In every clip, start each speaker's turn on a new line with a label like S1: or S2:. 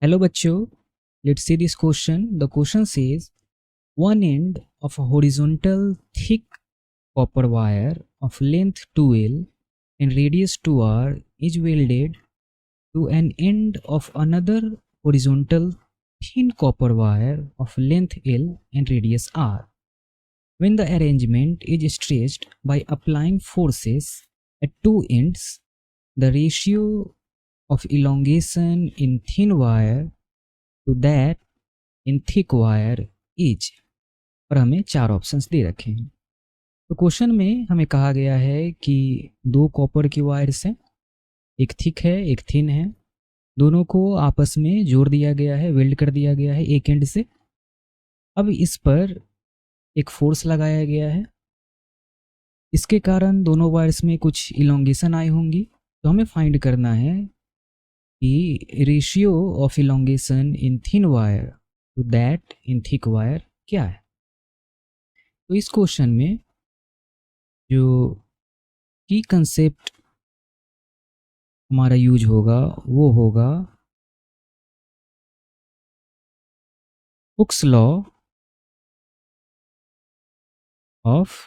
S1: Hello bachcho, let's see this question. The question says one end of a horizontal thick copper wire of length 2L and radius 2R is welded to an end of another horizontal thin copper wire of length L and radius R. When the arrangement is stretched by applying forces at two ends, the ratio of elongation in thin wire to that in thick wire is. और हमें चार options दे रखे हैं। तो question में हमें कहा गया है कि दो कॉपर की वायर्स हैं, एक थिक है एक थिन है, दोनों को आपस में जोड़ दिया गया है, वेल्ड कर दिया गया है एक एंड से। अब इस पर एक फोर्स लगाया गया है, इसके कारण दोनों वायर्स में कुछ इलोंगेशन आई होंगी। तो हमें फाइंड करना है कि ratio of elongation in thin wire to that in thick wire क्या है। तो इस क्वेश्चन में जो की कंसेप्ट हमारा यूज होगा वो होगा हुक्स लॉ ऑफ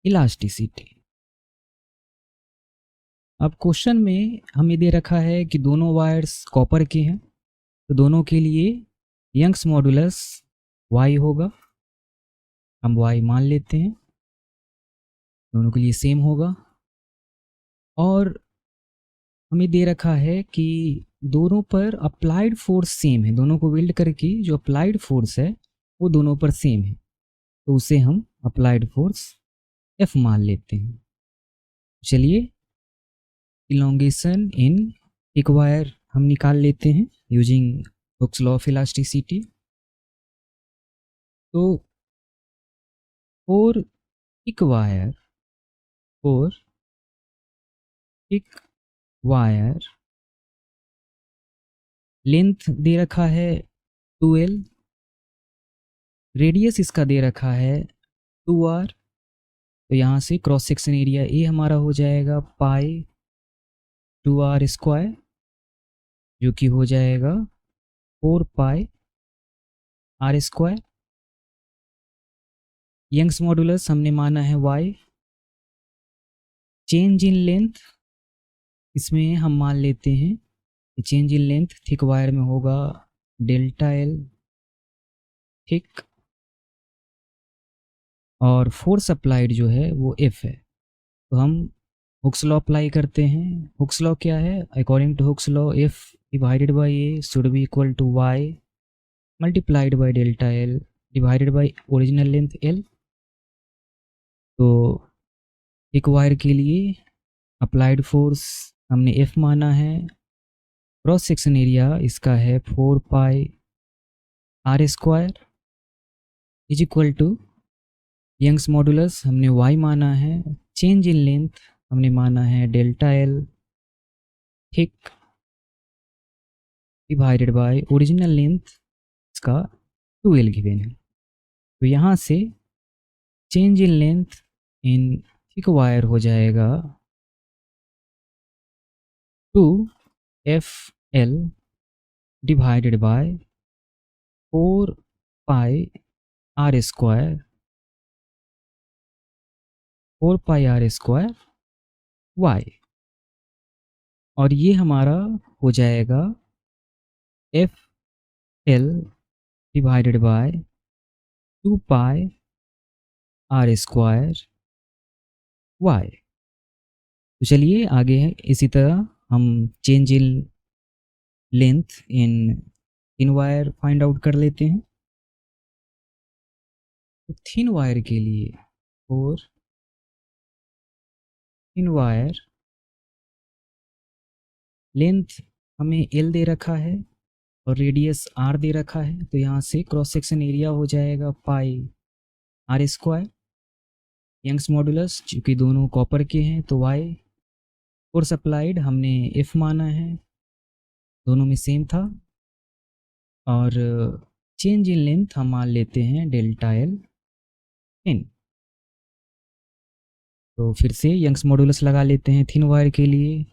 S1: इलास्टिसिटी। अब क्वेश्चन में हमें दे रखा है कि दोनों वायर्स कॉपर के हैं, तो दोनों के लिए यंग्स मॉडुलस y होगा। हम y मान लेते हैं, दोनों के लिए सेम होगा। और हमें दे रखा है कि दोनों पर अप्लाइड फोर्स सेम है, दोनों को वेल्ड करके जो अप्लाइड फोर्स है वो दोनों पर सेम है, तो उसे हम अप्लाइड फोर्स F मान लेते हैं। चलिए इलोंगेशन इन एक वायर हम निकाल लेते हैं using Hooke's law of elasticity. तो फोर थिक वायर लेंथ दे रखा है 2L, रेडियस इसका दे रखा है 2R। तो यहाँ से क्रॉस सेक्शन एरिया ए हमारा हो जाएगा पाई 2R स्क्वायर, जो कि हो जाएगा 4 pi R square. Young's modulus हमने माना है y। चेंज इन लेंथ इसमें हम मान लेते हैं कि change in length thick wire में होगा डेल्टा L थिक, और फोर्स अप्लाइड जो है वो F है। तो हम हुक्स लॉ अप्लाई करते हैं। हुक्स लॉ क्या है? According to Hooke's law F divided by A should be equal to y multiplied by delta L divided by original length L। तो एक वायर के लिए अप्लाइड फोर्स हमने F माना है, क्रॉस सेक्शन एरिया इसका है 4 pi R square is equal to Young's modulus हमने y माना है, चेंज इन लेंथ हमने माना है delta L thick divided bye original length इसका 2L गिवन है। तो यहाँ से change in length in thick wire हो जाएगा 2FL divided by 4 pi R square, 4 pi R square y। और ये हमारा हो जाएगा FL divided by 2 pi R square y। तो चलिए आगे है इसी तरह हम change in length in wire find out कर लेते हैं। तो थिन वायर के लिए और थिन वायर लेंथ हमें L दे रखा है और रेडियस R दे रखा है। तो यहाँ से क्रॉस सेक्शन एरिया हो जाएगा पाई R स्क्वायर। यंग्स मॉडुलस चूँकि दोनों कॉपर के हैं तो y। फोर्स अप्लाइड हमने F माना है, दोनों में सेम था। और चेंज इन लेंथ हम मान लेते हैं डेल्टा L इन। तो फिर से यंग्स मॉडुलस लगा लेते हैं थिन वायर के लिए।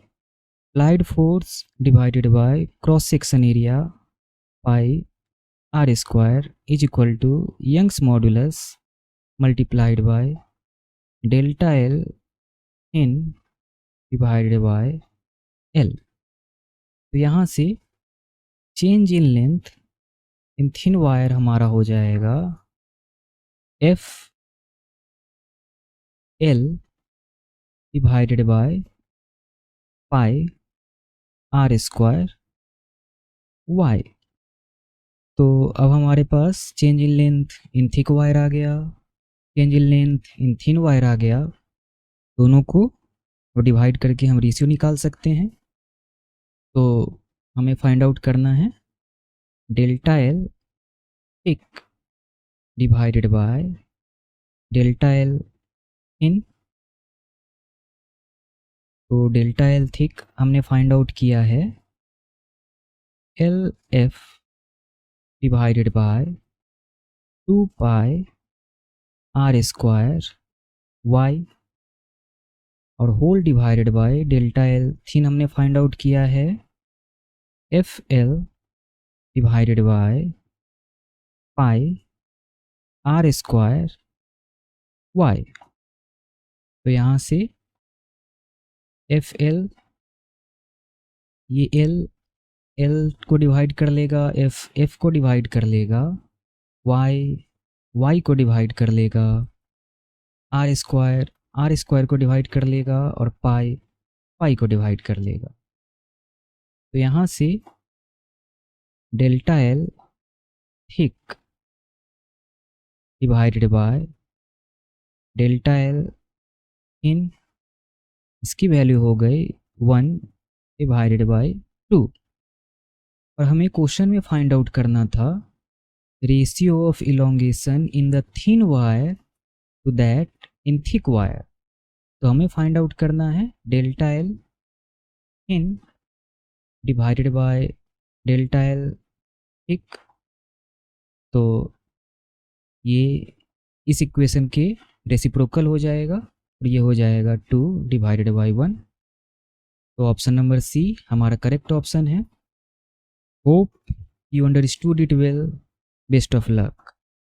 S1: applied force divided by cross section area pi r square is equal to Young's modulus multiplied by delta L in divided by L। तो यहाँ से change in length in thin wire हमारा हो जाएगा F L divided by pi R square Y. तो अब हमारे पास change in length in thick wire आ गया, change in length in thin wire आ गया। दोनों को डिवाइड करके हम रेशियो निकाल सकते हैं। तो हमें फाइंड आउट करना है delta L thick divided by delta L in. तो डेल्टा एल थिक हमने फाइंड आउट किया है L F divided by 2 pi R square Y और whole divided by delta L thin हमने फाइंड आउट किया है F L divided by pi R square Y. तो यहाँ से एफ एल ये एल को डिवाइड कर लेगा, एफ को डिवाइड कर लेगा, वाई को डिवाइड कर लेगा, आर स्क्वायर को डिवाइड कर लेगा और पाई को डिवाइड कर लेगा। तो यहाँ से delta L thick divided by delta L in, इसकी वैल्यू हो गई 1 डिवाइडेड बाय 2। और हमें क्वेश्चन में फाइंड आउट करना था ratio of elongation in the thin wire to that in thick wire. तो हमें फाइंड आउट करना है delta L in divided by delta L thick. तो ये इस इक्वेशन के रेसिप्रोकल हो जाएगा और ये हो जाएगा 2 डिवाइडेड बाय 1। तो ऑप्शन नंबर सी हमारा करेक्ट ऑप्शन है। Hope you understood it well. Best of luck.